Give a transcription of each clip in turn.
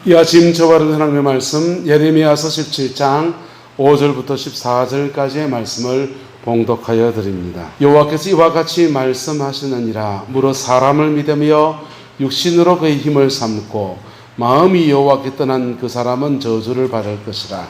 이 아침 저와를 하나님의 말씀 예레미야서 17장 5절부터 14절까지의 말씀을 봉독하여 드립니다. 여호와께서 이와 같이 말씀하시느니라. 무릇 사람을 믿으며 육신으로 그의 힘을 삼고 마음이 여호와께 떠난 그 사람은 저주를 받을 것이라.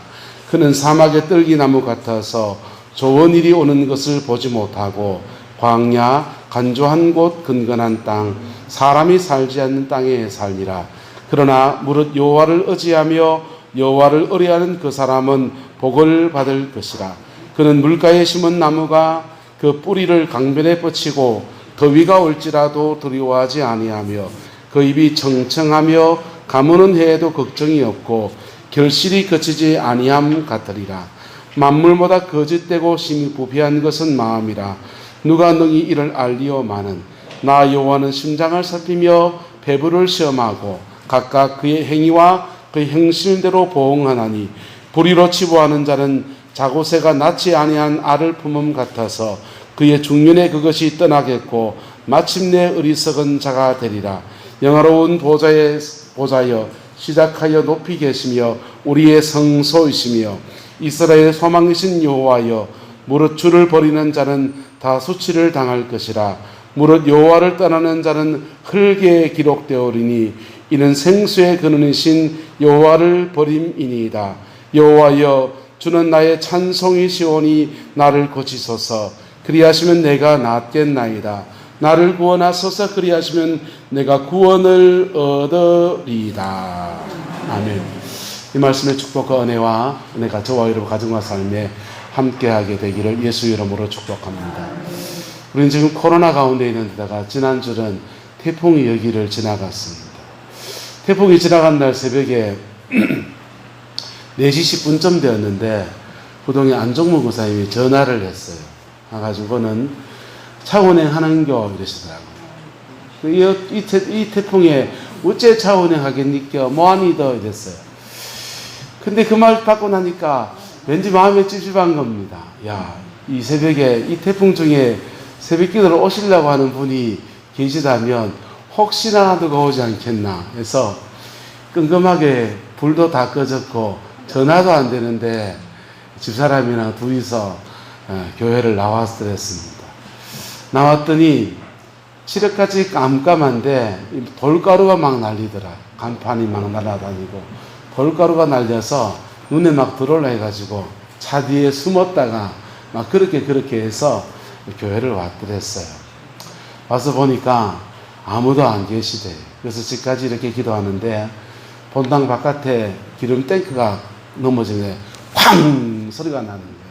그는 사막의 떨기나무 같아서 좋은 일이 오는 것을 보지 못하고 광야 간조한 곳 근건한 땅 사람이 살지 않는 땅에 살리라. 그러나 무릇 여호와를 의지하며 여호와를 의뢰하는 그 사람은 복을 받을 것이라. 그는 물가에 심은 나무가 그 뿌리를 강변에 뻗치고 더위가 올지라도 두려워하지 아니하며 그 입이 청청하며 가무는 해에도 걱정이 없고 결실이 그치지 아니함 같으리라. 만물보다 거짓되고 심히 부패한 것은 마음이라. 누가 능히 이를 알리오마는 나 여호와는 심장을 살피며 배부를 시험하고 각각 그의 행위와 그의 행실대로 보응하나니 불의로 치부하는 자는 자고새가 낳지 아니한 알을 품음 같아서 그의 중년에 그것이 떠나겠고 마침내 어리석은 자가 되리라. 영화로운 보좌여 시작하여 높이 계시며 우리의 성소이시며 이스라엘의 소망이신 여호와여 무릇 주를 버리는 자는 다 수치를 당할 것이라. 무릇 여호와를 떠나는 자는 흙에 기록되오리니 이는 생수의 근원이신 여호와를 버림이니이다. 여호와여 주는 나의 찬송이시오니 나를 고치소서. 그리하시면 내가 낫겠나이다. 나를 구원하소서. 그리하시면 내가 구원을 얻으리이다. 아멘. 이 말씀의 축복과 은혜가 저와 여러분 가정과 삶에 함께하게 되기를 예수 이름으로 축복합니다. 우리는 지금 코로나 가운데 있는 데다가 지난주는 태풍이 여기를 지나갔습니다. 태풍이 지나간 날 새벽에 4시 10분쯤 되었는데 부동의 안종무 목사님이 전화를 했어요. 가지고는 차운행 하는겨 이러시더라고요. 이 태풍에 어째 차운행 하겠니까 뭐하니더 이랬어요. 근데 그 말 받고 나니까 왠지 마음에 찝찝한 겁니다. 야, 이 새벽에 이 태풍 중에 새벽 기도를 오시려고 하는 분이 계시다면 혹시나 누가 오지 않겠나 해서 끈끈하게 불도 다 꺼졌고 전화도 안 되는데 집사람이랑 둘이서 교회를 나왔더랬습니다. 나왔더니 칠흑같이 깜깜한데 돌가루가 막 날리더라. 간판이 막 날아다니고 돌가루가 날려서 눈에 막 들어올라 해가지고 차 뒤에 숨었다가 막 그렇게 해서 교회를 왔더랬어요. 와서 보니까 아무도 안 계시대. 그래서 지금까지 이렇게 기도하는데 본당 바깥에 기름 탱크가 넘어지네 쾅 소리가 나는 거예요.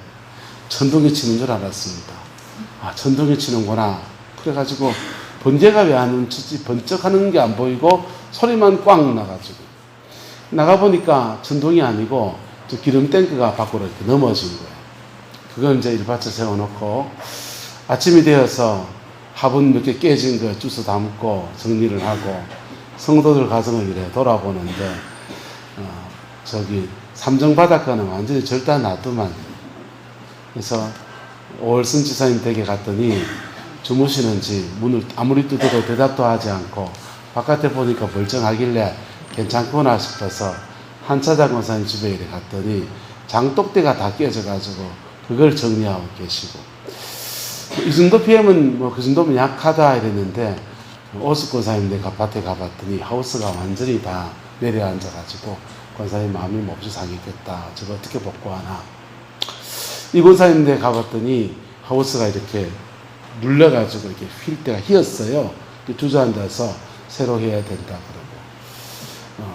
천둥이 치는 줄 알았습니다. 아, 천둥이 치는구나. 그래가지고 번개가 왜 안 치지? 번쩍하는 게 안 보이고 소리만 꽝 나가지고 나가보니까 천둥이 아니고 저 기름 탱크가 밖으로 이렇게 넘어진 거예요. 그걸 이제 일받쳐 세워놓고 아침이 되어서 화분 몇 개 깨진 거 주워 담고 정리를 하고 성도들 가정을 이래 돌아보는데 저기 삼정바닷가는 완전히 절단 놔두만. 그래서 오월순 지사님 댁에 갔더니 주무시는지 문을 아무리 뜯어도 대답도 하지 않고 바깥에 보니까 멀쩡하길래 괜찮구나 싶어서 한차장 권사님 집에 이래 갔더니 장독대가 다 깨져가지고 그걸 정리하고 계시고 이 정도 피해면 그 정도면 약하다 이랬는데 오숙 권사님 내 밭에 가봤더니 하우스가 완전히 다 내려앉아가지고 권사님 마음이 몹시 상했겠다. 저거 어떻게 복구하나. 이 권사님 내 가봤더니 하우스가 이렇게 눌려가지고 이렇게 휠 때가 휘었어요. 주저앉아서 새로 해야 된다 그러고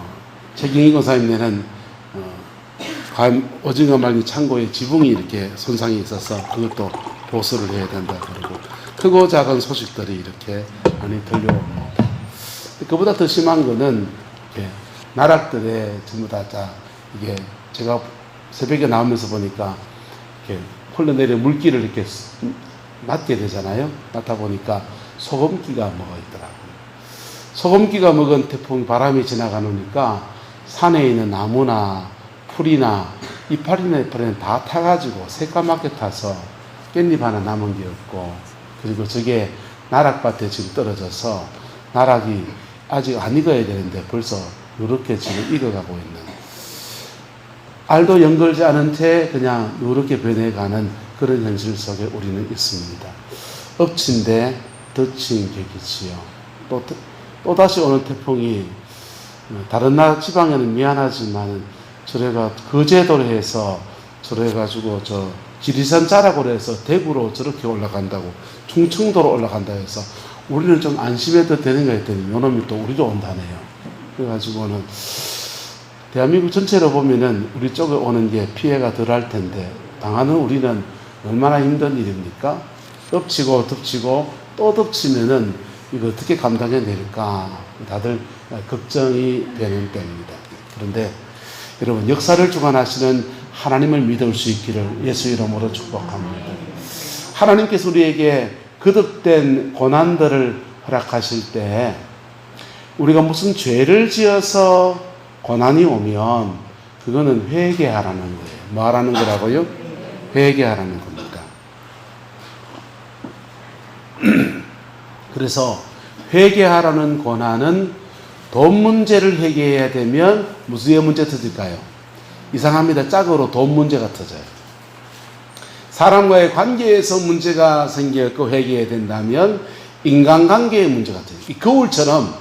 최경희 권사님 내는 오징어 말린 창고에 지붕이 이렇게 손상이 있어서 그것도 보수를 해야 된다 그러고 크고 작은 소식들이 이렇게 많이 들려옵니다. 그보다 더 심한 거는 나락들에 전부 다 이게 제가 새벽에 나오면서 보니까 이렇게 흘러내려 물기를 이렇게 맞게 되잖아요. 맞다 보니까 소금기가 먹어 있더라고요. 소금기가 먹은 태풍 바람이 지나가니까 산에 있는 나무나 풀이나 이파리나 이파리는 다 타가지고 새까맣게 타서 깻잎 하나 남은 게 없고 그리고 저게 나락밭에 지금 떨어져서 나락이 아직 안 익어야 되는데 벌써 이렇게 지금 익어가고 있는, 알도 연결지 않은 채 그냥 이렇게 변해가는 그런 현실 속에 우리는 있습니다. 엎친데 덮친 격이지요. 또다시 오는 태풍이 다른 나라 지방에는 미안하지만 저래가 거제도로 해서 저래가지고 저 지리산 자락으로 해서 대구로 저렇게 올라간다고, 충청도로 올라간다 해서 우리는 좀 안심해도 되는 거 했더니 요놈이 또 우리도 온다네요. 그래가지고는 대한민국 전체로 보면은 우리 쪽에 오는 게 피해가 덜 할 텐데 당하는 우리는 얼마나 힘든 일입니까? 덮치고 덮치고 또 덮치면은 이거 어떻게 감당해낼까 다들 걱정이 되는 때입니다. 그런데 여러분, 역사를 주관하시는 하나님을 믿을 수 있기를 예수 이름으로 축복합니다. 하나님께서 우리에게 거듭된 고난들을 허락하실 때 우리가 무슨 죄를 지어서 고난이 오면 그거는 회개하라는 거예요. 뭐 하라는 거라고요? 회개하라는 겁니다. 그래서 회개하라는 고난은 돈 문제를 해결해야 되면 무슨 문제 터질까요? 이상합니다. 짝으로 돈 문제가 터져요. 사람과의 관계에서 문제가 생겼고 회개해야 된다면 인간관계의 문제가 터져요. 이 거울처럼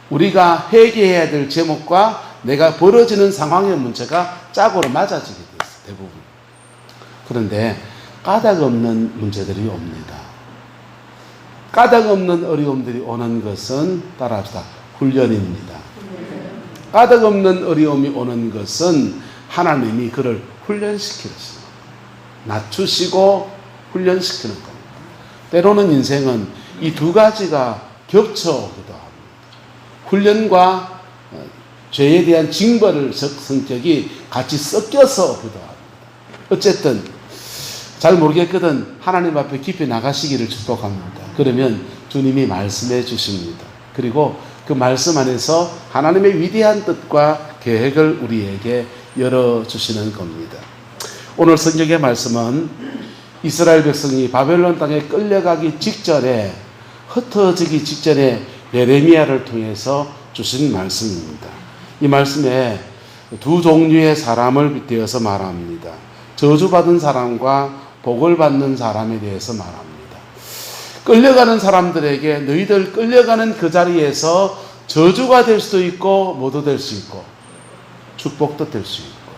우리가 회개해야 될 제목과 내가 벌어지는 상황의 문제가 짝으로 맞아지게 돼 있어요. 대부분. 그런데 까닭 없는 문제들이 옵니다. 까닭 없는 어려움들이 오는 것은 따라합시다. 훈련입니다. 까닭 없는 어려움이 오는 것은 하나님이 그를 훈련시키는, 낮추시고 훈련시키는 겁니다. 때로는 인생은 이 두 가지가 겹쳐오기도 합니다. 훈련과 죄에 대한 징벌의 성격이 같이 섞여서 오기도 합니다. 어쨌든 잘 모르겠거든 하나님 앞에 깊이 나가시기를 축복합니다. 그러면 주님이 말씀해 주십니다. 그리고 그 말씀 안에서 하나님의 위대한 뜻과 계획을 우리에게 열어주시는 겁니다. 오늘 성경의 말씀은 이스라엘 백성이 바벨론 땅에 끌려가기 직전에, 흩어지기 직전에 예레미야를 통해서 주신 말씀입니다. 이 말씀에 두 종류의 사람을 빗대어서 말합니다. 저주받은 사람과 복을 받는 사람에 대해서 말합니다. 끌려가는 사람들에게 너희들 끌려가는 그 자리에서 저주가 될 수도 있고 모두 될 수 있고 축복도 될 수 있고,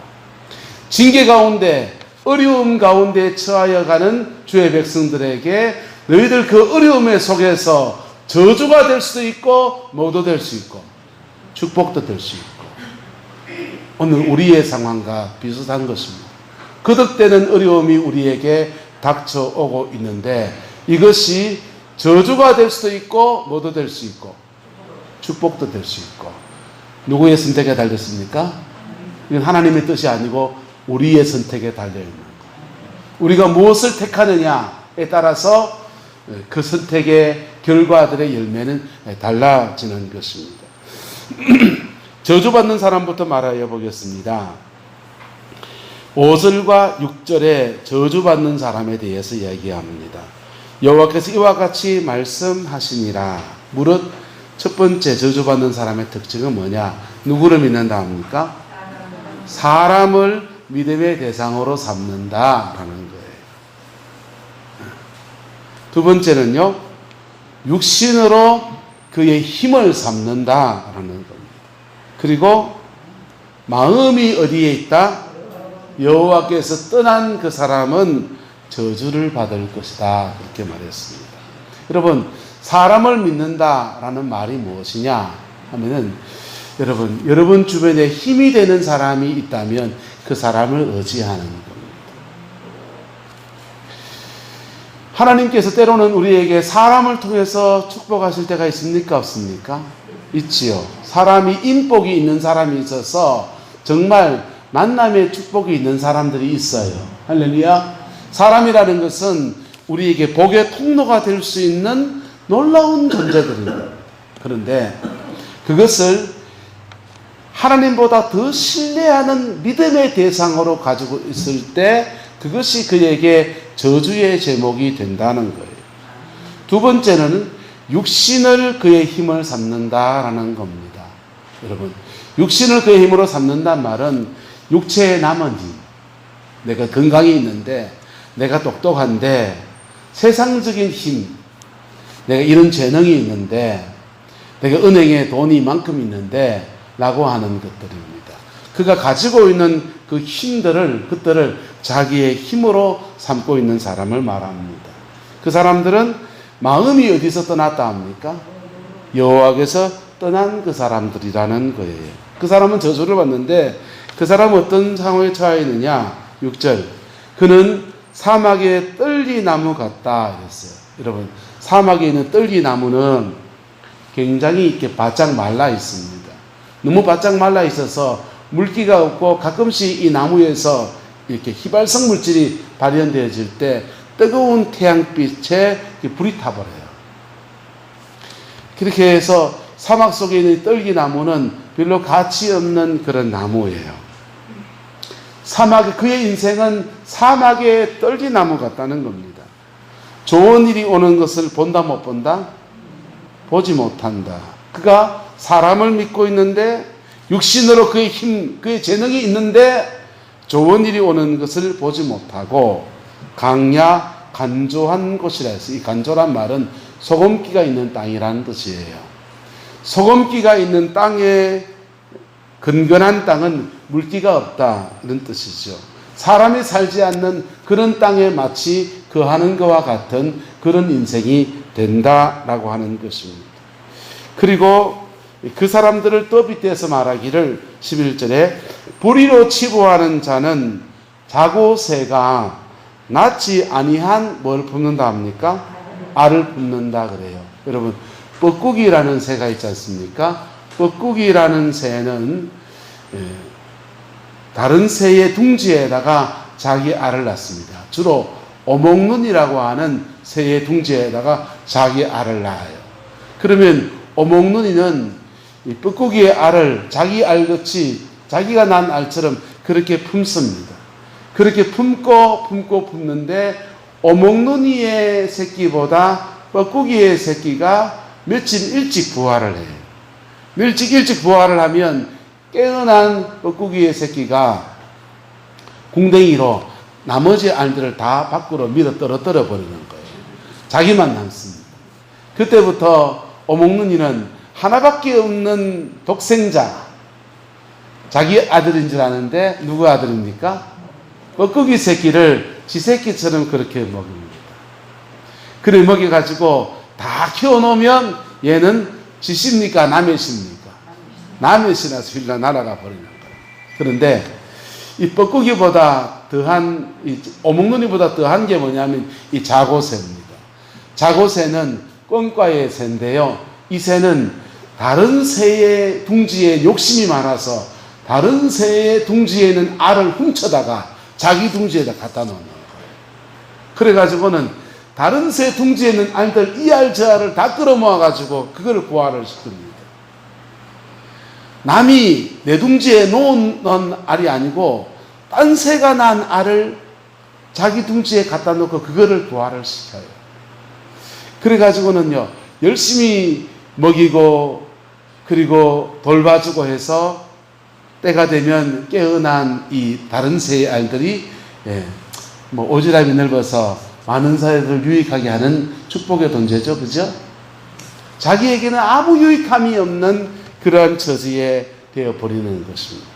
징계 가운데 어려움 가운데 처하여 가는 주의 백성들에게 너희들 그 어려움의 속에서 저주가 될 수도 있고 모두 될 수 있고 축복도 될 수 있고, 오늘 우리의 상황과 비슷한 것입니다. 거듭되는 어려움이 우리에게 닥쳐오고 있는데 이것이 저주가 될 수도 있고 모두 될 수 있고 축복도 될 수 있고, 누구의 선택에 달렸습니까? 이건 하나님의 뜻이 아니고 우리의 선택에 달려있는 거예요. 우리가 무엇을 택하느냐에 따라서 그 선택의 결과들의 열매는 달라지는 것입니다. 저주받는 사람부터 말하여 보겠습니다. 5절과 6절에 저주받는 사람에 대해서 이야기합니다. 여호와께서 이와 같이 말씀하시니라. 무릇 첫 번째 저주받는 사람의 특징은 뭐냐? 누구를 믿는다 합니까? 사람을 믿음의 대상으로 삼는다라는 거예요. 두 번째는요, 육신으로 그의 힘을 삼는다라는 겁니다. 그리고 마음이 어디에 있다? 여호와께서 떠난 그 사람은 저주를 받을 것이다, 그렇게 말했습니다. 여러분, 사람을 믿는다라는 말이 무엇이냐 하면은, 여러분 주변에 힘이 되는 사람이 있다면 그 사람을 의지하는 겁니다. 하나님께서 때로는 우리에게 사람을 통해서 축복하실 때가 있습니까? 없습니까? 있지요. 사람이 인복이 있는 사람이 있어서 정말 만남의 축복이 있는 사람들이 있어요. 할렐루야. 사람이라는 것은 우리에게 복의 통로가 될 수 있는 놀라운 존재들입니다. 그런데 그것을 하나님보다 더 신뢰하는 믿음의 대상으로 가지고 있을 때 그것이 그에게 저주의 제목이 된다는 거예요. 두 번째는 육신을 그의 힘을 삼는다라는 겁니다. 여러분, 육신을 그의 힘으로 삼는단 말은 육체의 남은 힘, 내가 건강이 있는데, 내가 똑똑한데, 세상적인 힘, 내가 이런 재능이 있는데, 내가 은행에 돈이 이만큼 있는데 라고 하는 것들입니다. 그가 가지고 있는 그 힘들을, 그들을 자기의 힘으로 삼고 있는 사람을 말합니다. 그 사람들은 마음이 어디서 떠났다 합니까? 여호와께서 떠난 그 사람들이라는 거예요. 그 사람은 저주를 받는데 그 사람은 어떤 상황에 처해 있느냐? 6절. 그는 사막의 떨기나무 같다 했어요. 여러분, 사막에 있는 떨기나무는 굉장히 이렇게 바짝 말라 있습니다. 너무 바짝 말라 있어서 물기가 없고 가끔씩 이 나무에서 이렇게 휘발성 물질이 발현되어질 때 뜨거운 태양빛에 불이 타버려요. 그렇게 해서 사막 속에 있는 떨기나무는 별로 가치 없는 그런 나무예요. 그의 인생은 사막의 떨기나무 같다는 겁니다. 좋은 일이 오는 것을 본다 못 본다? 보지 못한다. 그가 사람을 믿고 있는데 육신으로 그의 힘, 그의 재능이 있는데 좋은 일이 오는 것을 보지 못하고 강야 간조한 곳이라 해서 이 간조란 말은 소금기가 있는 땅이라는 뜻이에요. 소금기가 있는 땅에 근근한 땅은 물기가 없다 이런 뜻이죠. 사람이 살지 않는 그런 땅에 마치 거하는 것과 같은 그런 인생이 된다라고 하는 것입니다. 그리고 그 사람들을 또 빗대서 말하기를 11절에 불의로 치부하는 자는 자고 새가 낳지 아니한 뭘 품는다 합니까? 알을 품는다 그래요. 여러분, 뻐꾸기라는 새가 있지 않습니까? 뻐꾸기라는 새는 다른 새의 둥지에다가 자기 알을 낳습니다. 주로 어목눈이라고 하는 새의 둥지에다가 자기 알을 낳아요. 그러면 어목눈이는 이 뻐꾸기의 알을 자기 알같이 자기가 낳은 알처럼 그렇게 품습니다. 그렇게 품는데 어목눈이의 새끼보다 뻐꾸기의 새끼가 며칠 일찍 부화를 해요. 일찍 부화를 하면 깨어난 뻐꾸기의 새끼가 궁뎅이로 나머지 알들을 다 밖으로 밀어 떨어뜨려 버리는 거예요. 자기만 남습니다. 그때부터 어목눈이는 하나밖에 없는 독생자, 자기 아들인 줄 아는데 누구 아들입니까? 뻐꾸기 새끼를 지 새끼처럼 그렇게 먹입니다. 그래 먹여가지고 다 키워놓으면 얘는 지십니까? 남의 십니까? 남의 신에서 휠라 날아가 버리는 거예요. 그런데 이 뻐꾸기보다 더한, 이 어목눈이보다 더한 게 뭐냐면 이 자고새입니다. 자고새는 껌과의 새인데요. 이 새는 다른 새의 둥지에 욕심이 많아서 다른 새의 둥지에 있는 알을 훔쳐다가 자기 둥지에다 갖다 놓는 거예요. 그래가지고는 다른 새 둥지에 있는 알들, 이 알 저 알을 다 끌어모아가지고 그걸 부화를 시킵니다. 남이 내 둥지에 놓은 알이 아니고 딴 새가 낳은 알을 자기 둥지에 갖다 놓고 그거를 부화를 시켜요. 그래가지고는요, 열심히 먹이고 그리고 돌봐주고 해서 때가 되면 깨어난 이 다른 새의 알들이 오지랖이 넓어서 많은 사회를 유익하게 하는 축복의 존재죠. 그죠? 자기에게는 아무 유익함이 없는 그러한 처지에 되어버리는 것입니다.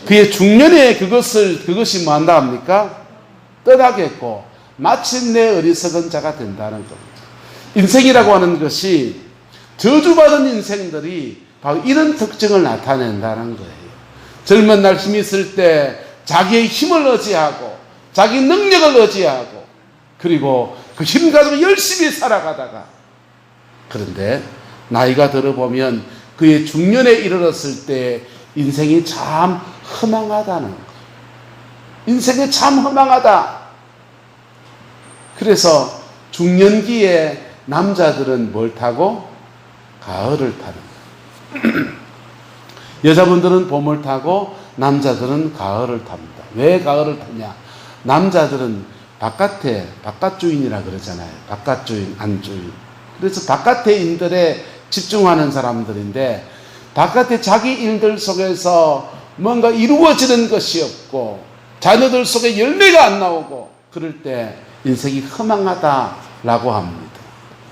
그의 중년에 그것이 뭐 한다 합니까? 떠나겠고 마침내 어리석은 자가 된다는 겁니다. 인생이라고 하는 것이 저주받은 인생들이 바로 이런 특징을 나타낸다는 거예요. 젊은 날 힘이 있을 때 자기의 힘을 의지하고 자기 능력을 의지하고 그리고 그 힘 가지고 열심히 살아가다가 그런데 나이가 들어보면 그의 중년에 이르렀을 때 인생이 참 허망하다는 거예요. 인생이 참 허망하다. 그래서 중년기에 남자들은 뭘 타고? 가을을 타는 거예요. 여자분들은 봄을 타고 남자들은 가을을 탑니다. 왜 가을을 타냐? 남자들은 바깥주인이라 그러잖아요. 바깥주인, 안주인. 그래서 바깥의 인들에 집중하는 사람들인데 바깥에 자기 일들 속에서 뭔가 이루어지는 것이 없고 자녀들 속에 열매가 안 나오고 그럴 때 인생이 허망하다라고 합니다.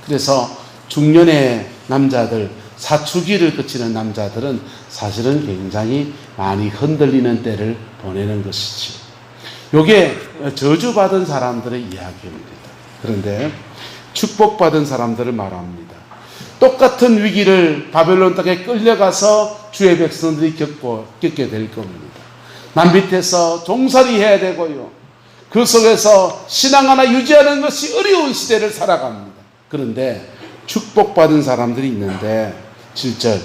그래서 중년의 남자들, 사춘기를 거치는 남자들은 사실은 굉장히 많이 흔들리는 때를 보내는 것이죠. 이게 저주받은 사람들의 이야기입니다. 그런데 축복받은 사람들을 말합니다. 똑같은 위기를 바벨론 땅에 끌려가서 주의 백성들이 겪게 될 겁니다. 남빛에서 종살이 해야 되고요. 그 속에서 신앙 하나 유지하는 것이 어려운 시대를 살아갑니다. 그런데 축복받은 사람들이 있는데 7절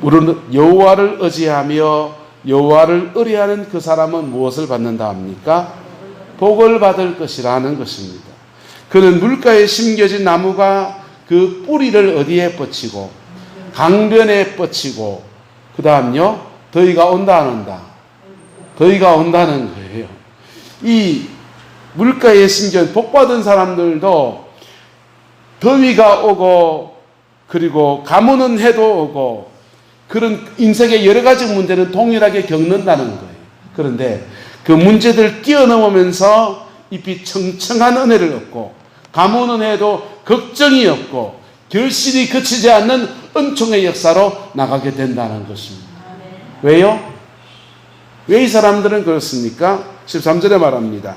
우리는 여호와를 의지하며 여호와를 의뢰하는 그 사람은 무엇을 받는다 합니까? 복을 받을 것이라는 것입니다. 그는 물가에 심겨진 나무가 그 뿌리를 어디에 뻗치고 강변에 뻗치고 그 다음요 더위가 온다 안 온다? 더위가 온다는 거예요. 이 물가에 심겨진 복받은 사람들도 더위가 오고 그리고 가뭄은 해도 오고 그런 인생의 여러 가지 문제는 동일하게 겪는다는 거예요. 그런데 그 문제들을 뛰어넘으면서 잎이 청청한 은혜를 얻고 가뭄은 해도 걱정이 없고 결실이 그치지 않는 은총의 역사로 나가게 된다는 것입니다. 왜요? 왜 이 사람들은 그렇습니까? 13절에 말합니다.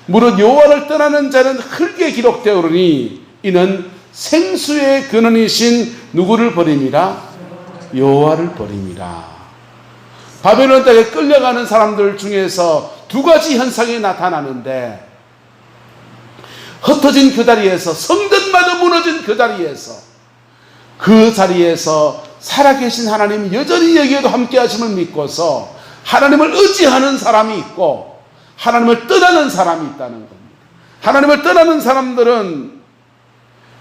무릇 여호와를 떠나는 자는 흙에 기록되오르니 이는 생수의 근원이신 누구를 버림이라? 여호와를 버림이라. 바벨론 땅에 끌려가는 사람들 중에서 두 가지 현상이 나타나는데 흩어진 그 자리에서 성전마저 무너진 그 자리에서 그 자리에서 살아계신 하나님이 여전히 여기에도 함께 하심을 믿고서 하나님을 의지하는 사람이 있고 하나님을 떠나는 사람이 있다는 겁니다. 하나님을 떠나는 사람들은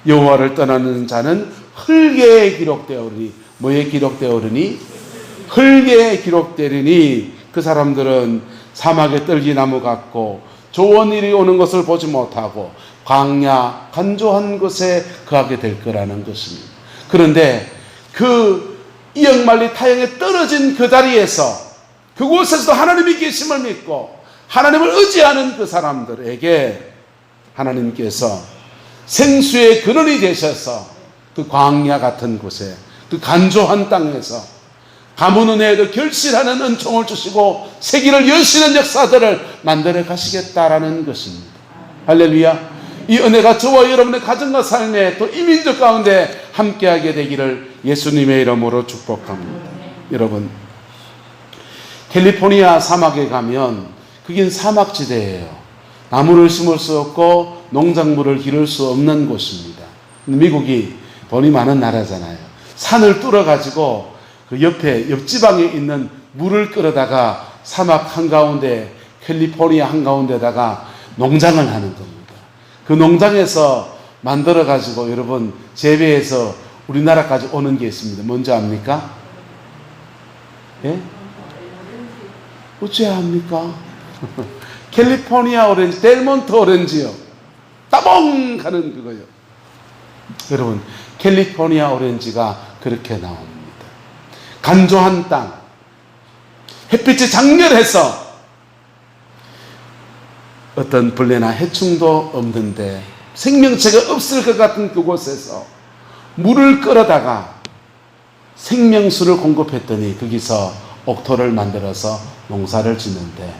여호와를 떠나는 자는 흙에 기록되오리니 뭐에 기록되오리니 흙에 기록되리니 그 사람들은 사막의 떨기나무 같고 좋은 일이 오는 것을 보지 못하고 광야 간조한 곳에 거하게 될 거라는 것입니다. 그런데 그 이역만리 타영에 떨어진 그 자리에서 그곳에서도 하나님이 계심을 믿고 하나님을 의지하는 그 사람들에게 하나님께서 생수의 근원이 되셔서 그 광야 같은 곳에 그 간조한 땅에서 가뭄은 해도 결실하는 은총을 주시고 세기를 여시는 역사들을 만들어 가시겠다라는 것입니다. 할렐루야. 이 은혜가 저와 여러분의 가정과 삶에 또 이민족 가운데 함께하게 되기를 예수님의 이름으로 축복합니다. 여러분, 캘리포니아 사막에 가면 그긴 사막지대예요. 나무를 심을 수 없고 농작물을 기를 수 없는 곳입니다. 미국이 돈이 많은 나라잖아요. 산을 뚫어가지고 그 옆 지방에 있는 물을 끌어다가 사막 한가운데 캘리포니아 한가운데다가 농장을 하는 겁니다. 그 농장에서 만들어가지고 여러분 재배해서 우리나라까지 오는 게 있습니다. 뭔지 압니까? 예? 어째야 합니까? 캘리포니아 오렌지, 델몬트 오렌지요. 따봉 가는 그거요. 여러분, 캘리포니아 오렌지가 그렇게 나옵니다. 간조한 땅, 햇빛이 장렬해서 어떤 벌레나 해충도 없는데 생명체가 없을 것 같은 그곳에서 물을 끌어다가 생명수를 공급했더니 거기서 옥토를 만들어서 농사를 짓는데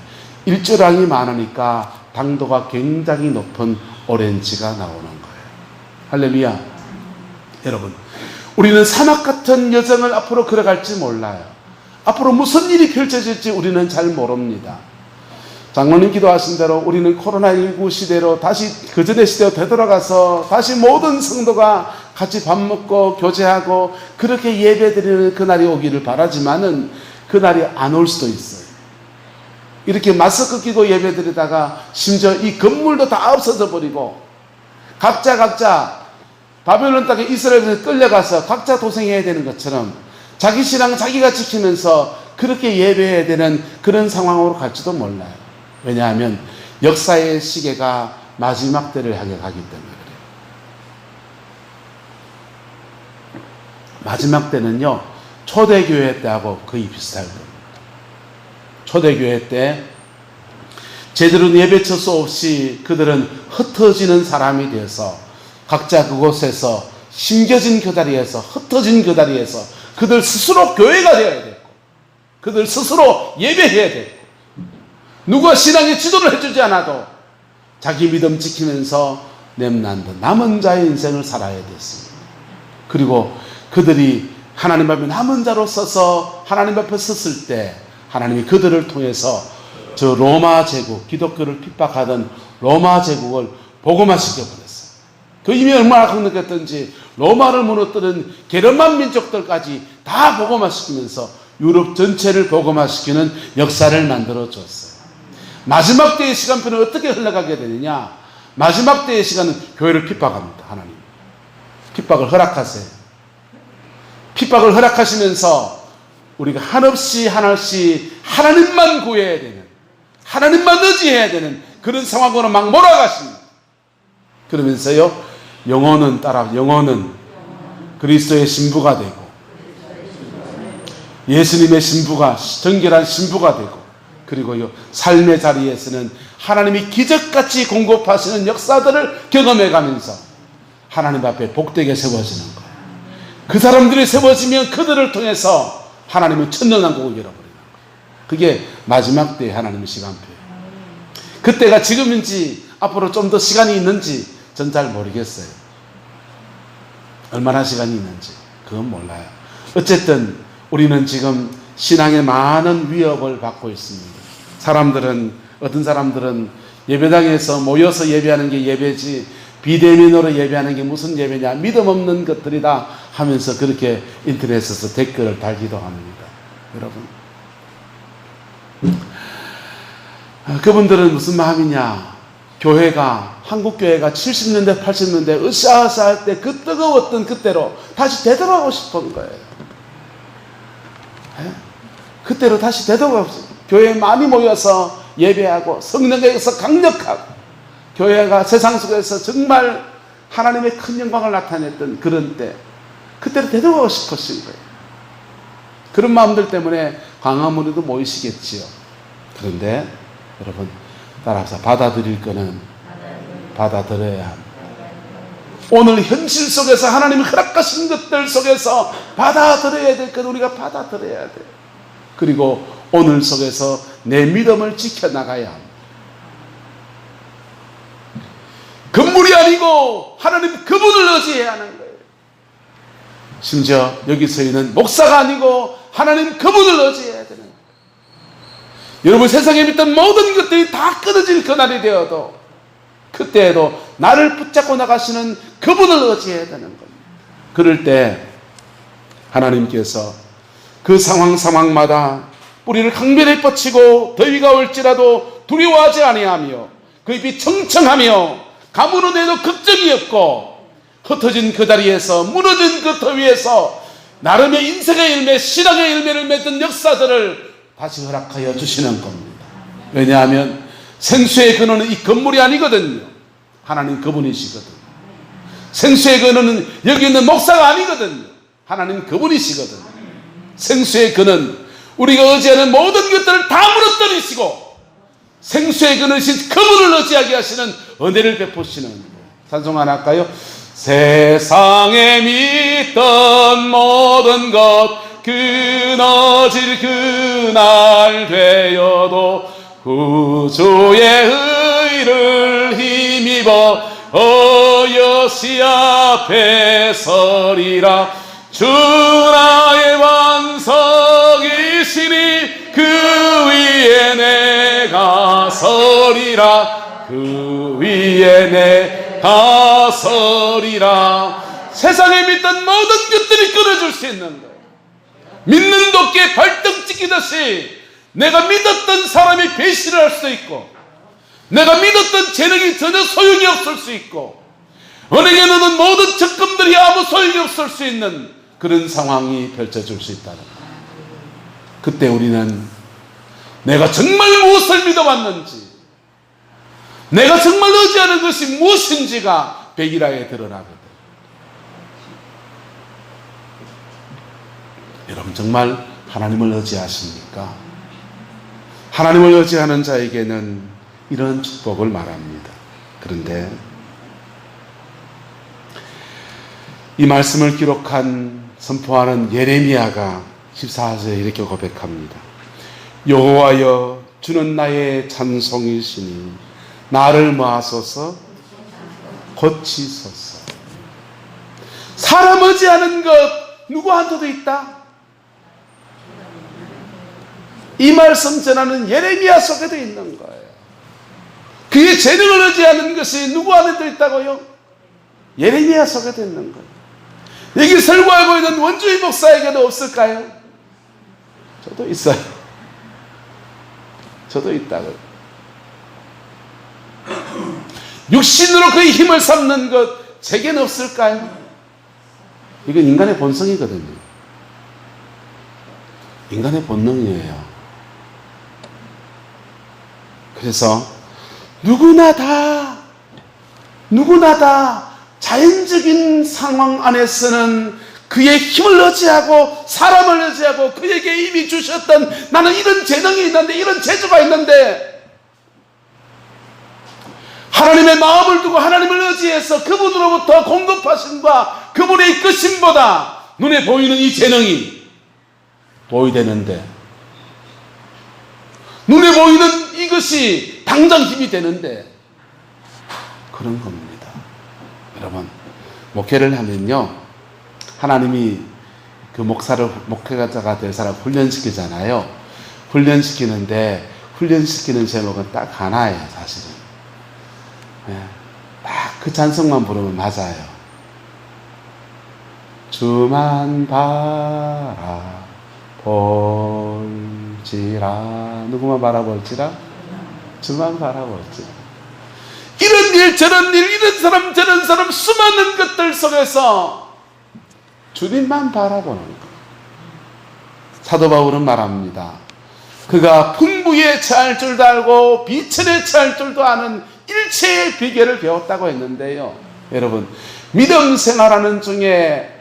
일조량이 많으니까 당도가 굉장히 높은 오렌지가 나오는 거예요. 할렐루야. 여러분, 우리는 사막 같은 여정을 앞으로 걸어갈지 몰라요. 앞으로 무슨 일이 펼쳐질지 우리는 잘 모릅니다. 장로님 기도하신 대로 우리는 코로나19 시대로 다시 그전의 시대로 되돌아가서 다시 모든 성도가 같이 밥 먹고 교제하고 그렇게 예배드리는 그날이 오기를 바라지만은 그날이 안 올 수도 있어요. 이렇게 마스크 끼고 예배드리다가 심지어 이 건물도 다 없어져 버리고 각자 바벨론 땅에 이스라엘에서 끌려가서 각자 도생해야 되는 것처럼 자기 신앙 자기가 지키면서 그렇게 예배해야 되는 그런 상황으로 갈지도 몰라요. 왜냐하면 역사의 시계가 마지막 때를 향해 가기 때문에 그래요. 마지막 때는요, 초대교회 때하고 거의 비슷할 겁니다. 초대교회 때 제대로 예배칠 수 없이 그들은 흩어지는 사람이 되어서 각자 그곳에서 심겨진 그 자리에서, 흩어진 그 자리에서 그들 스스로 교회가 되어야 되고, 그들 스스로 예배해야 되고, 누가 신앙의 지도를 해주지 않아도 자기 믿음 지키면서 렘넌트, 남은 자의 인생을 살아야 됐습니다. 그리고 그들이 하나님 앞에 남은 자로 서서 하나님 앞에 섰을 때 하나님이 그들을 통해서 저 로마 제국, 기독교를 핍박하던 로마 제국을 복음화시켜 버렸어요. 그 힘이 얼마나 강력했던지 로마를 무너뜨린 게르만 민족들까지 다 복음화시키면서 유럽 전체를 복음화시키는 역사를 만들어 줬어요. 마지막 때의 시간표는 어떻게 흘러가게 되느냐? 마지막 때의 시간은 교회를 핍박합니다. 하나님 핍박을 허락하세요. 핍박을 허락하시면서 우리가 한없이 하나씩 하나님만 구해야 되는, 하나님만 의지해야 되는 그런 상황으로 막 몰아가십니다. 그러면서요, 영혼은 그리스도의 신부가 되고, 예수님의 신부가, 정결한 신부가 되고, 그리고요, 삶의 자리에서는 하나님이 기적같이 공급하시는 역사들을 경험해 가면서 하나님 앞에 복되게 세워지는 거예요. 그 사람들이 세워지면 그들을 통해서 하나님은 천년왕국을 열어버리는 거예요. 그게 마지막 때의 하나님의 시간표예요. 그때가 지금인지 앞으로 좀 더 시간이 있는지 전 잘 모르겠어요. 얼마나 시간이 있는지 그건 몰라요. 어쨌든 우리는 지금 신앙에 많은 위협을 받고 있습니다. 어떤 사람들은 예배당에서 모여서 예배하는 게 예배지 비대면으로 예배하는 게 무슨 예배냐, 믿음 없는 것들이다 하면서 그렇게 인터넷에서 댓글을 달기도 합니다. 여러분, 그분들은 무슨 마음이냐? 한국 교회가 70년대 80년대 으쌰으쌰할 때 그 뜨거웠던 그때로 다시 되돌아가고 싶은 거예요. 그때로 다시 되돌아가고 싶어요. 교회에 많이 모여서 예배하고 성령에서 강력하고 교회가 세상 속에서 정말 하나님의 큰 영광을 나타냈던 그런 때, 그때로 되돌아가고 싶으신 거예요. 그런 마음들 때문에 광화문에도 모이시겠지요. 그런데 여러분 따라서 받아들일 거는 받아들여야 합니다. 오늘 현실 속에서 하나님이 허락하신 것들 속에서 받아들여야 될 건 우리가 받아들여야 돼요. 그리고 오늘 속에서 내 믿음을 지켜나가야 합니다. 건물이 아니고 하나님 그분을 의지해야 하는 거예요. 심지어 여기 서 있는 목사가 아니고 하나님 그분을 의지해야 되는 거예요. 여러분, 세상에 믿던 모든 것들이 다 끊어질 그날이 되어도 그때에도 나를 붙잡고 나가시는 그분을 의지해야 되는 겁니다. 그럴 때 하나님께서 그 상황마다 뿌리를 강변에 뻗치고 더위가 올지라도 두려워하지 아니하며 그 잎이 청청하며 가물어 내도 걱정이 없고 흩어진 그 다리에서 무너진 그 더위에서 나름의 인생의 열매, 신앙의 열매를 맺은 역사들을 다시 허락하여 주시는 겁니다. 왜냐하면 생수의 근원은 이 건물이 아니거든요. 하나님 그분이시거든요. 생수의 근원은 여기 있는 목사가 아니거든요. 하나님 그분이시거든요. 생수의 근원, 우리가 의지하는 모든 것들을 다 무너뜨리시고 생수의 근원이신 그분을 의지하게 하시는 은혜를 베푸시는 거예요. 찬송 하나 할까요? 세상에 믿던 모든 것 끊어질 그날 되어도 구주의 의를 힘입어 어여시 앞에 서리라. 주 나의 완성이시니 그 위에 내가 서리라. 그 위에 내가 서리라. 세상에 믿던 모든 것들이 끊어줄 수 있는 거예요. 믿는 도끼에 발등 찍히듯이 내가 믿었던 사람이 배신을 할 수도 있고, 내가 믿었던 재능이 전혀 소용이 없을 수 있고, 은행에 넣는 모든 적금들이 아무 소용이 없을 수 있는 그런 상황이 펼쳐질 수 있다는 거예요. 그때 우리는 내가 정말 무엇을 믿어왔는지, 내가 정말 의지하는 것이 무엇인지가 백일하에 드러나거든. 여러분 정말 하나님을 의지하십니까? 하나님을 의지하는 자에게는 이런 축복을 말합니다. 그런데 이 말씀을 기록한 선포하는 예레미야가 14절에 이렇게 고백합니다. 여호와여, 주는 나의 찬송이시니 나를 모아소서 고치소서. 사람 의지하는 것 누구한테도 있다. 이 말씀 전하는 예레미야 속에도 있는 거예요. 그의 재능을 의지하는 것이 누구한테도 있다고요? 예레미야 속에도 있는 거예요. 여기 설교하고 있는 원주희 목사에게도 없을까요? 저도 있어요. 저도 있다고요. 육신으로 그의 힘을 삼는 것 제게는 없을까요? 이건 인간의 본성이거든요. 인간의 본능이에요. 그래서 누구나 다 자연적인 상황 안에서는 그의 힘을 의지하고 사람을 의지하고 그에게 이미 주셨던 나는 이런 재능이 있는데 이런 재주가 있는데 하나님의 마음을 두고 하나님을 의지해서 그분으로부터 공급하심과 그분의 이끄심보다 눈에 보이는 이 재능이 보이되는데 눈에 보이는 이것이 당장 힘이 되는데 그런 겁니다. 여러분, 목회를 하면요, 하나님이 그 목회자가 될 사람 훈련시키잖아요. 훈련시키는데 훈련시키는 제목은 딱 하나예요, 사실은. 딱 그 찬송만 부르면 맞아요. 주만 바라볼지라. 누구만 바라볼지라? 주만 바라볼지라. 이런 일 저런 일, 이런 사람 저런 사람 수많은 것들 속에서 주님만 바라보는 것. 사도 바울은 말합니다. 그가 풍부에 처할 줄도 알고 비천에 처할 줄도 아는 일체의 비결을 배웠다고 했는데요. 여러분, 믿음 생활하는 중에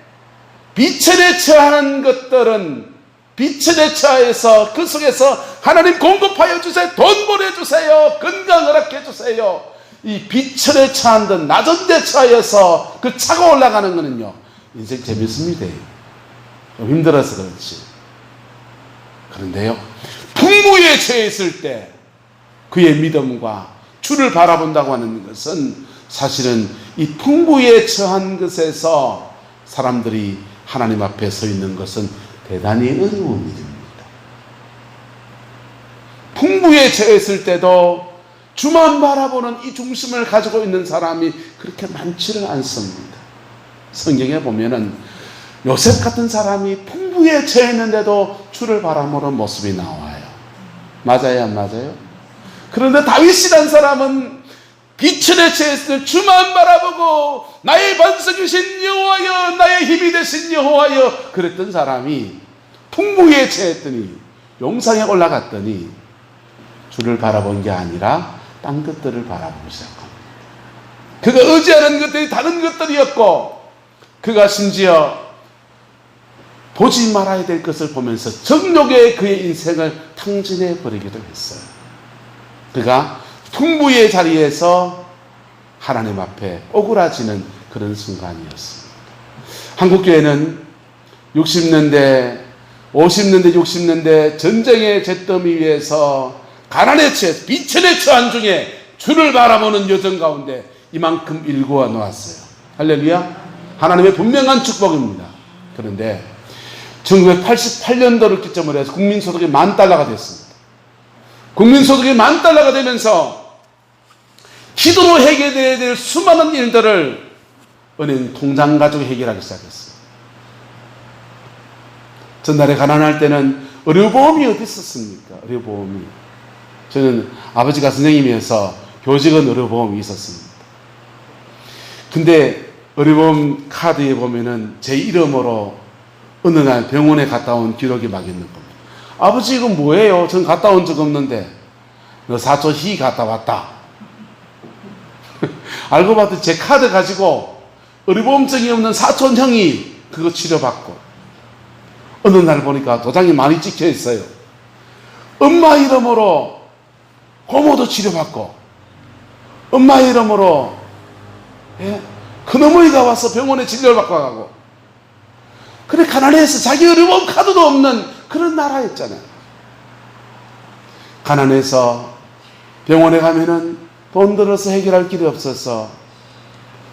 비천에 처하는 것들은 비천에 처해서 그 속에서 하나님 공급하여 주세요, 돈 보내주세요, 건강 허락해 주세요. 이 비천에 처한 듯 낮은 데 처해서 그 차가 올라가는 거는요, 인생 재밌습니다. 좀 힘들어서 그렇지. 그런데요, 풍부에 처했을 때 그의 믿음과 주를 바라본다고 하는 것은 사실은 이 풍부에 처한 것에서 사람들이 하나님 앞에 서 있는 것은 대단히 어려운 일입니다. 풍부에 처했을 때도 주만 바라보는 이 중심을 가지고 있는 사람이 그렇게 많지는 않습니다. 성경에 보면은 요셉 같은 사람이 풍부에 처했는데도 주를 바라보는 모습이 나와요. 맞아요, 안 맞아요? 그런데 다윗이란 사람은 비천에 처했을 때 주만 바라보고 나의 반석이신 여호와여, 나의 힘이 되신 여호와여 그랬던 사람이 풍부에 처했더니 용상에 올라갔더니 주를 바라본 게 아니라 딴 것들을 바라보기 시작합니다. 그가 의지하는 것들이 다른 것들이었고 그가 심지어 보지 말아야 될 것을 보면서 정욕에 그의 인생을 탕진해 버리기도 했어요. 그가 풍부의 자리에서 하나님 앞에 오그라지는 그런 순간이었습니다. 한국교회는 60년대, 50년대, 60년대 전쟁의 잿더미 위에서 가난에 처해 비천에 처한 중에 주를 바라보는 여정 가운데 이만큼 일구어 놓았어요. 할렐루야. 하나님의 분명한 축복입니다. 그런데 1988년도를 기점으로 해서 국민소득이 $10,000가 됐습니다. 국민소득이 $10,000가 되면서 기도로 해결해야 될 수많은 일들을 은행 통장 가지고 해결하기 시작했어요. 전날에 가난할 때는 의료보험이 어디 있었습니까? 의료보험이. 저는 아버지가 선생님이어서 교직원 의료보험이 있었습니다. 근데 의료보험 카드에 보면은 제 이름으로 어느 날 병원에 갔다 온 기록이 막 있는 겁니다. 아버지 이건 뭐예요? 전 갔다 온 적 없는데. 너 사촌 희 갔다 왔다. 알고 봤더니 제 카드 가지고 의료보험증이 없는 사촌 형이 그거 치료받고 어느 날 보니까 도장이 많이 찍혀 있어요. 엄마 이름으로 고모도 치료받고, 엄마 이름으로 큰어머니가 와서 병원에 진료를 받고 가고, 그래 가난해서 자기 의료보험 카드도 없는 그런 나라였잖아요. 가난해서 병원에 가면은 돈 들어서 해결할 길이 없어서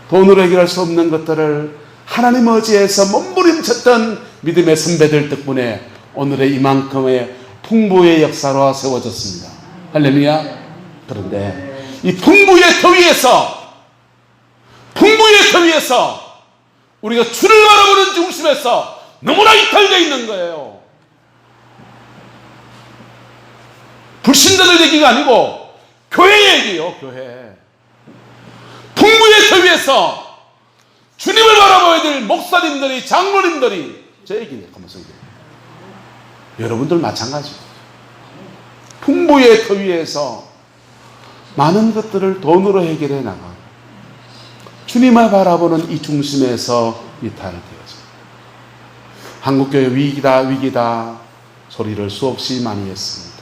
돈으로 해결할 수 없는 것들을 하나님 의지에서 몸부림쳤던 믿음의 선배들 덕분에 오늘의 이만큼의 풍부의 역사로 세워졌습니다. 할렐루야. 그런데 이 풍부의 터 위에서 우리가 주를 바라보는 중심에서 너무나 이탈되어 있는 거예요. 불신자들 얘기가 아니고 교회 얘기예요. 교회. 풍부의 터 위에서 주님을 바라봐야 될 목사님들이, 장로님들이, 제 얘기네. 가만히 여러분들 마찬가지. 풍부의 터 위에서 많은 것들을 돈으로 해결해 나가. 주님을 바라보는 이 중심에서 이탈되어져. 한국교회 위기다 소리를 수없이 많이 했습니다.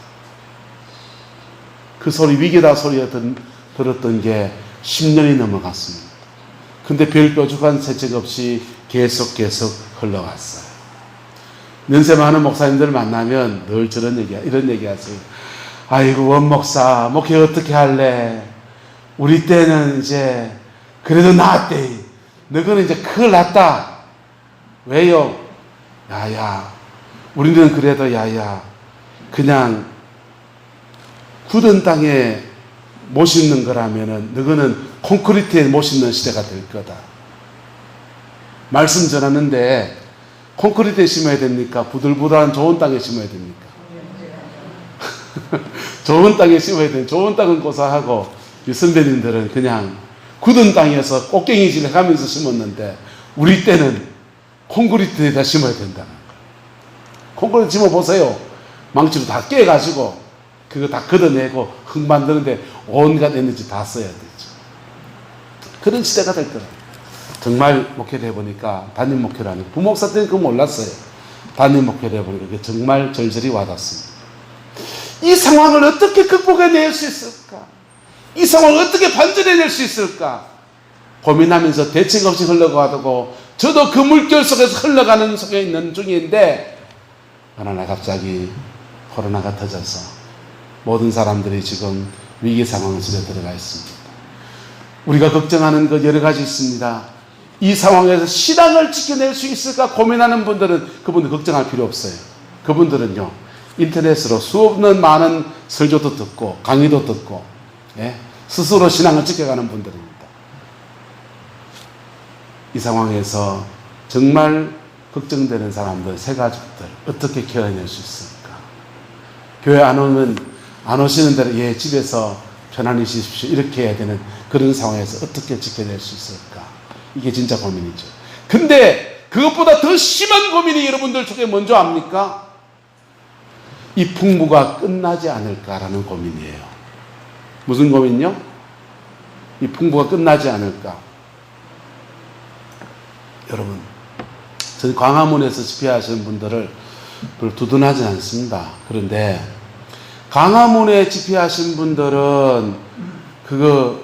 그 소리, 위기다 소리를 들었던 게 10년이 넘어갔습니다. 근데 별 뾰족한 세책 없이 계속 흘러갔어요. 연세 많은 목사님들 만나면 늘 이런 얘기 하세요. 아이고, 원목사, 목회 어떻게 할래? 우리 때는 이제 그래도 나았대. 너희는 이제 큰일 났다. 왜요? 야야, 우리는 그래도 야야, 그냥 굳은 땅에 못 심는 거라면은 너희는 콘크리트에 못 심는 시대가 될 거다. 말씀 전하는데 콘크리트에 심어야 됩니까? 부들부들한 좋은 땅에 심어야 됩니까? 좋은 땅에 심어야 돼. 좋은 땅은 고사하고, 이 선배님들은 그냥 굳은 땅에서 꽃갱이질 해가면서 심었는데, 우리 때는 콘크리트에다 심어야 된다. 콘크리트 심어보세요. 망치로 다 깨가지고 그거 다 걷어내고 흙 만드는데 온갖 에너지 다 써야 되죠. 그런 시대가 될 거라. 정말 목회를 해보니까, 담임 목회를 하니까, 부목사 때는 그거 몰랐어요. 담임 목회를 해보니까 정말 절절히 와닿습니다. 이 상황을 어떻게 극복해낼 수 있을까? 이 상황을 어떻게 반전해낼 수 있을까? 고민하면서 대책 없이 흘러가고, 저도 그 물결 속에서 흘러가는 속에 있는 중인데, 어느 날 갑자기 코로나가 터져서 모든 사람들이 지금 위기 상황 속에 들어가 있습니다. 우리가 걱정하는 것 여러 가지 있습니다. 이 상황에서 신앙을 지켜낼 수 있을까 고민하는 분들은, 그분들 걱정할 필요 없어요. 그분들은요, 인터넷으로 수없는 많은 설교도 듣고 강의도 듣고, 스스로 신앙을 지켜가는 분들입니다. 이 상황에서 정말 걱정되는 사람들, 세 가지들 어떻게 케어해낼 수 있을까? 교회 안 오시는 대로 집에서 편안히 쉬십시오, 이렇게 해야 되는 그런 상황에서 어떻게 지켜낼 수 있을까? 이게 진짜 고민이죠. 근데 그것보다 더 심한 고민이 여러분들 중에 뭔지 압니까? 이 풍부가 끝나지 않을까라는 고민이에요. 무슨 고민요? 이 풍부가 끝나지 않을까? 여러분, 저는 광화문에서 집회하시는 분들을 별로 두둔하지 않습니다. 그런데 광화문에 집회하신 분들은 그거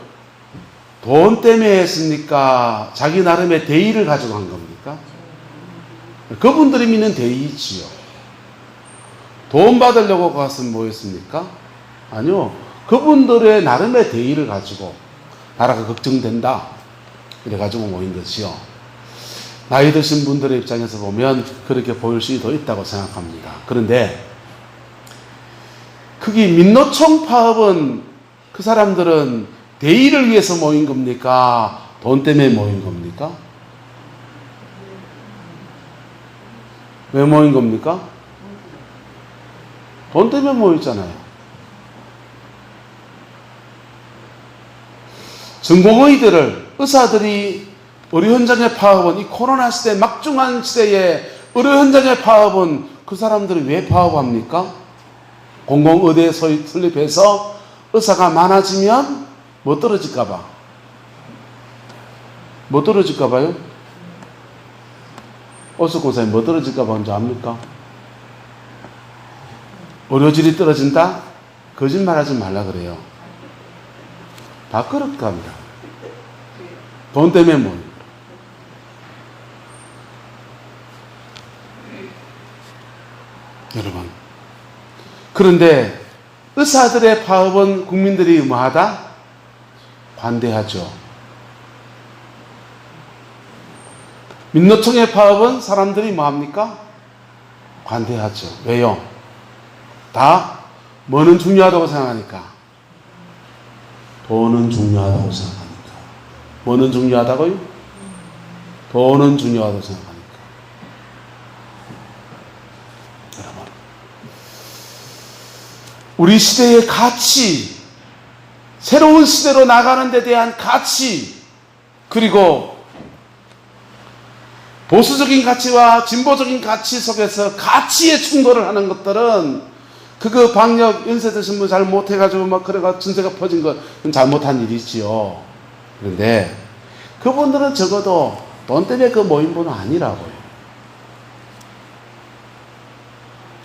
돈 때문에 했습니까? 자기 나름의 대의를 가지고 한 겁니까? 그분들이 믿는 대의지요. 돈 받으려고 가서 뭐였습니까? 아니요. 그분들의 나름의 대의를 가지고 나라가 걱정된다, 이래가지고 모인 것이요. 나이 드신 분들의 입장에서 보면 그렇게 보일 수도 있다고 생각합니다. 그런데 거기 민노총 파업은 그 사람들은 대의를 위해서 모인 겁니까? 돈 때문에 모인 겁니까? 왜 모인 겁니까? 돈 때문에 모였잖아요. 전공의들을, 의사들이 의료 현장의 파업은, 이 코로나 시대, 막중한 시대에 의료 현장의 파업은 그 사람들이 왜 파업합니까? 공공의대에 설립해서 의사가 많아지면 뭐 떨어질까봐. 뭐 떨어질까봐요? 오석 권사님, 뭐 떨어질까봐 뭔지 압니까? 의료질이 떨어진다? 거짓말하지 말라 그래요. 밥그릇 값이라. 돈 때문에 뭐. 여러분, 그런데 의사들의 파업은 국민들이 뭐하다? 관대하죠. 민노총의 파업은 사람들이 뭐합니까? 관대하죠. 왜요? 다 뭐는 중요하다고 생각하니까? 돈은 중요하다고 생각하니까. 뭐는 중요하다고요? 돈은 중요하다고 생각하니까. 여러분, 우리 시대의 가치, 새로운 시대로 나가는 데 대한 가치, 그리고 보수적인 가치와 진보적인 가치 속에서 가치의 충돌을 하는 것들은 그거 방역 연세 드신 분 잘 못해가지고 막 그래가 전세가 퍼진 건 잘못한 일이지요. 그런데 그분들은 적어도 돈 때문에 그 모인 분은 아니라고요.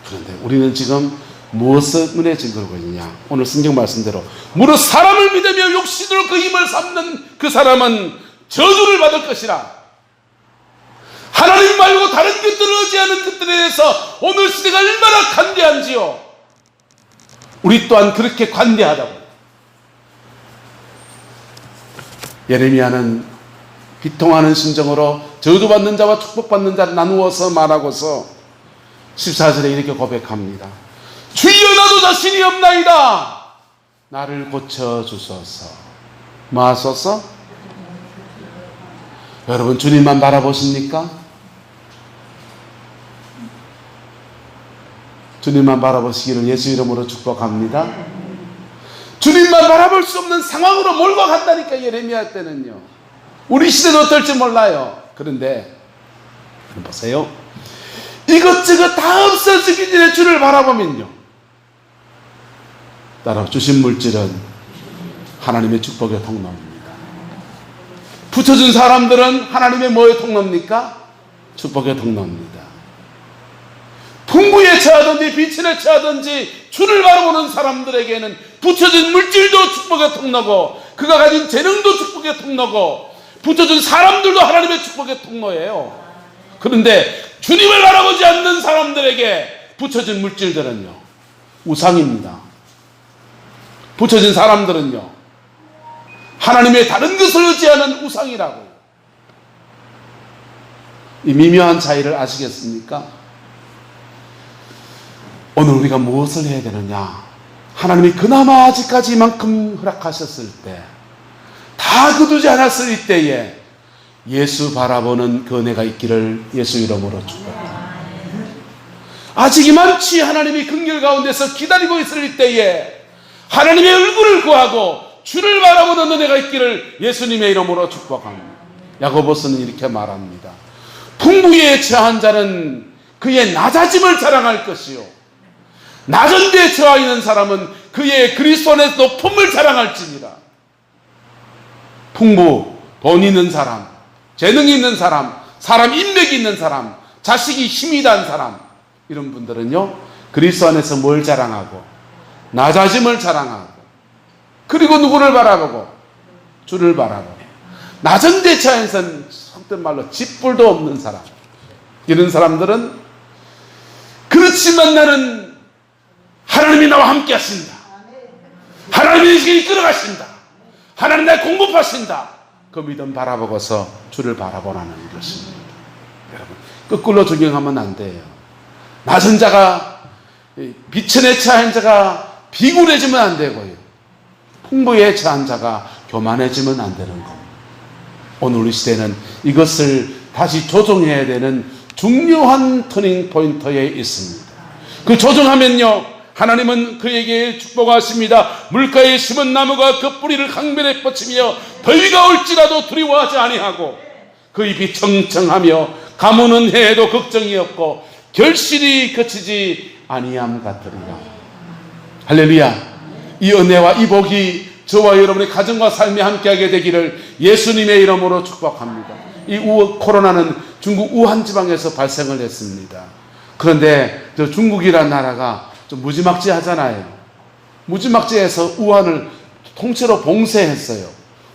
그런데 우리는 지금 무엇에 증거하고 있느냐? 오늘 성경 말씀대로 무릇 사람을 믿으며 육신으로 그 힘을 삼는 그 사람은 저주를 받을 것이라. 하나님 말고 다른 것들을 의지하는 것들에 대해서 오늘 시대가 얼마나 관대한지요. 우리 또한 그렇게 관대하다고. 예레미야는 비통하는 심정으로 저주받는 자와 축복받는 자를 나누어서 말하고서 14절에 이렇게 고백합니다. 주여 나도 자신이 없나이다. 나를 고쳐주소서. 뭐 하소서? 여러분, 주님만 바라보십니까? 주님만 바라보시기를 예수 이름으로 축복합니다. 주님만 바라볼 수 없는 상황으로 몰고 간다니까. 예레미야 때는요. 우리 시대는 어떨지 몰라요. 그런데 보세요. 이것저것 다 없어지기 전에 주를 바라보면요, 따라 주신 물질은 하나님의 축복의 통로입니다. 붙여준 사람들은 하나님의 뭐의 통로입니까? 축복의 통로입니다. 풍부에 처하든지 비천에 처하든지 주를 바라보는 사람들에게는 붙여준 물질도 축복의 통로고, 그가 가진 재능도 축복의 통로고, 붙여준 사람들도 하나님의 축복의 통로예요. 그런데 주님을 바라보지 않는 사람들에게 붙여진 물질들은요, 우상입니다. 붙여진 사람들은요, 하나님의 다른 것을 의지하는 우상이라고요. 이 미묘한 차이를 아시겠습니까? 오늘 우리가 무엇을 해야 되느냐? 하나님이 그나마 아직까지 이만큼 허락하셨을 때, 다 거두지 않았을 이때에 예수 바라보는 그 은혜가 있기를 예수 이름으로 축복합니다. 아직 이만치 하나님이 긍휼 가운데서 기다리고 있을 이때에 하나님의 얼굴을 구하고 주를 바라보는 은혜가 있기를 예수님의 이름으로 축복합니다. 야고보서는 이렇게 말합니다. 풍부에 처한 자는 그의 낮아짐을 자랑할 것이요, 낮은 데에 처해 있는 사람은 그의 그리스도 안에서 높음을 자랑할지니라. 풍부, 돈 있는 사람, 재능이 있는 사람, 사람 인맥이 있는 사람, 자식이 힘이 단 사람, 이런 분들은요, 그리스도 안에서 뭘 자랑하고? 낮아짐을 자랑하고, 그리고 누구를 바라보고? 주를 바라보고. 낮은 데 처해서는 속된 말로 짓불도 없는 사람, 이런 사람들은 그렇지만 나는 하나님이 나와 함께 하신다, 하나님이 이렇게 이끌어 가신다, 하나님 날 공급하신다, 그 믿음 바라보고서 주를 바라보라는 것입니다. 여러분, 거꾸로 적용하면 안 돼요. 낮은 자가, 비천에 처한 자가 비굴해지면 안 되고요, 풍부에 처한 자가 교만해지면 안 되는 겁니다. 오늘 우리 시대는 이것을 다시 조정해야 되는 중요한 터닝 포인트에 있습니다. 그 조정하면요, 하나님은 그에게 축복하십니다. 물가에 심은 나무가 그 뿌리를 강변에 뻗치며 더위가 올지라도 두려워하지 아니하고 그 잎이 청청하며 가무는 해에도 걱정이 없고 결실이 그치지 아니함 같으리라. 할렐루야. 이 은혜와 이 복이 저와 여러분의 가정과 삶에 함께하게 되기를 예수님의 이름으로 축복합니다. 이 코로나는 중국 우한 지방에서 발생을 했습니다. 그런데 저 중국이라는 나라가 좀 무지막지하잖아요. 무지막지해서 우한을 통째로 봉쇄했어요.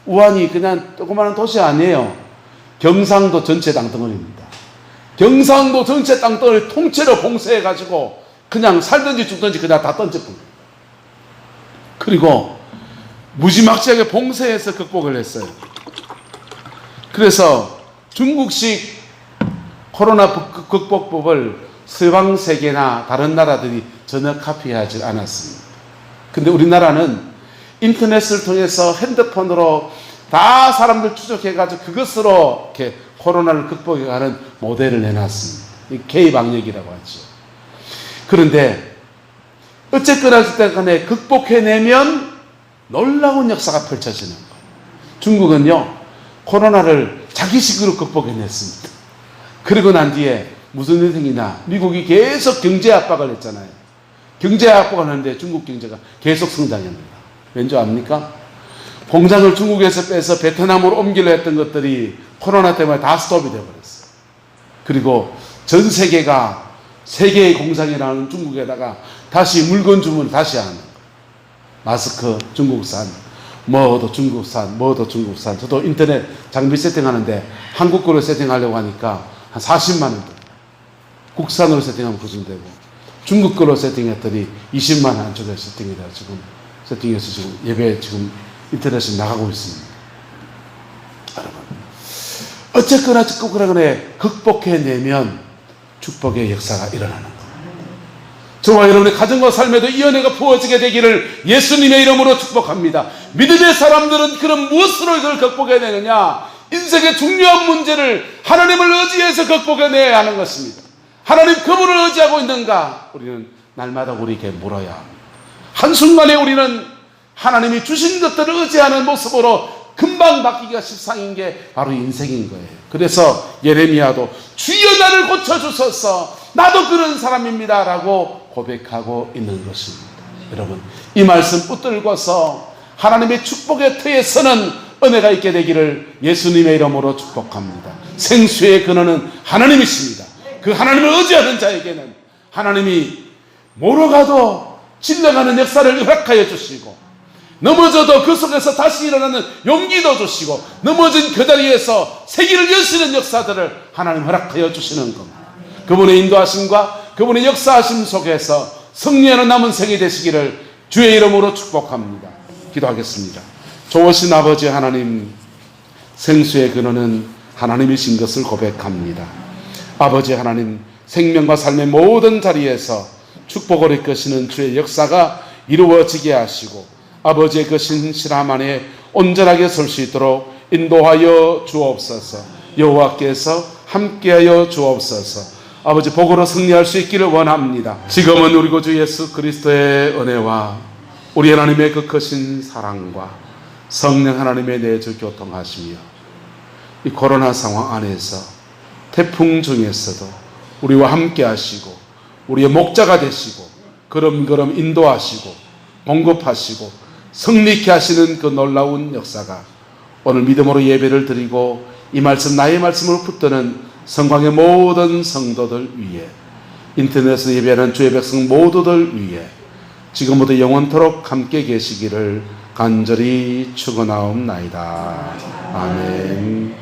우한이 그냥 조그마한 도시 아니에요. 경상도 전체 땅덩어리입니다. 경상도 전체 땅덩어리 통째로 봉쇄해가지고 그냥 살든지 죽든지 그냥 다 던져버려요. 그리고 무지막지하게 봉쇄해서 극복을 했어요. 그래서 중국식 코로나 극복법을 서방 세계나 다른 나라들이 전혀 카피하지 않았습니다. 근데 우리나라는 인터넷을 통해서 핸드폰으로 다 사람들 추적해가지고 그것으로 이렇게 코로나를 극복해가는 모델을 내놨습니다. K-방역이라고 하죠. 그런데 어쨌거나 간에 극복해내면 놀라운 역사가 펼쳐지는 거예요. 중국은요, 코로나를 자기식으로 극복해냈습니다. 그리고 난 뒤에 무슨 일이 생기냐. 미국이 계속 경제 압박을 했잖아요. 경제 압박을 하는데 중국 경제가 계속 성장합니다. 왠지 압니까? 공장을 중국에서 빼서 베트남으로 옮기려 했던 것들이 코로나 때문에 다 스톱이 되어버렸어요. 그리고 전 세계가 세계의 공장이라는 중국에다가 다시 물건 주문을 다시 하는 거예요. 마스크 중국산, 뭐도 중국산, 뭐도 중국산. 저도 인터넷 장비 세팅하는데 한국 거로 세팅하려고 하니까 한 40만 원 들어요. 국산으로 세팅하면 그 정도 되고, 중국 거로 세팅했더니 20만 원 안쪽에 세팅이 돼요. 지금 세팅해서 지금 예배 지금 인터넷에 나가고 있습니다. 여러분, 어쨌거나 그래 극복해내면 축복의 역사가 일어나는 겁니다. 저와 여러분의 가정과 삶에도 이 은혜가 부어지게 되기를 예수님의 이름으로 축복합니다. 믿음의 사람들은 그런 무엇으로 이걸 극복해내느냐? 인생의 중요한 문제를 하나님을 의지해서 극복해내야 하는 것입니다. 하나님 그분을 의지하고 있는가? 우리는 날마다 우리에게 물어야 합니다. 한순간에 우리는 하나님이 주신 것들을 의지하는 모습으로 금방 바뀌기가 십상인 게 바로 인생인 거예요. 그래서 예레미야도 주여 나를 고쳐주소서, 나도 그런 사람입니다 라고 고백하고 있는 것입니다. 여러분, 이 말씀 붙들고서 하나님의 축복의 터에 서는 은혜가 있게 되기를 예수님의 이름으로 축복합니다. 생수의 근원은 하나님이십니다. 그 하나님을 의지하는 자에게는 하나님이 몰아가도 질러가는 역사를 허락하여 주시고, 넘어져도 그 속에서 다시 일어나는 용기도 주시고, 넘어진 그 자리에서 세기를 여시는 역사들을 하나님 허락하여 주시는 겁니다. 그분의 인도하심과 그분의 역사하심 속에서 승리하는 남은 생이 되시기를 주의 이름으로 축복합니다. 기도하겠습니다. 좋으신 아버지 하나님, 생수의 근원은 하나님이신 것을 고백합니다. 아버지 하나님, 생명과 삶의 모든 자리에서 축복을 이끄시는 주의 역사가 이루어지게 하시고, 아버지의 그 신실함 안에 온전하게 설 수 있도록 인도하여 주옵소서. 여호와께서 함께하여 주옵소서. 아버지, 복으로 승리할 수 있기를 원합니다. 지금은 우리 구주 예수 그리스도의 은혜와 우리 하나님의 그 크신 사랑과 성령 하나님의 내주 교통하시며, 이 코로나 상황 안에서 태풍 중에서도 우리와 함께 하시고 우리의 목자가 되시고 걸음걸음 인도하시고 공급하시고 승리케 하시는 그 놀라운 역사가 오늘 믿음으로 예배를 드리고 이 말씀, 나의 말씀을 붙드는 성광의 모든 성도들 위에, 인터넷에서 예배하는 주의 백성 모두들 위에 지금부터 영원토록 함께 계시기를 간절히 축원하옵나이다. 아멘.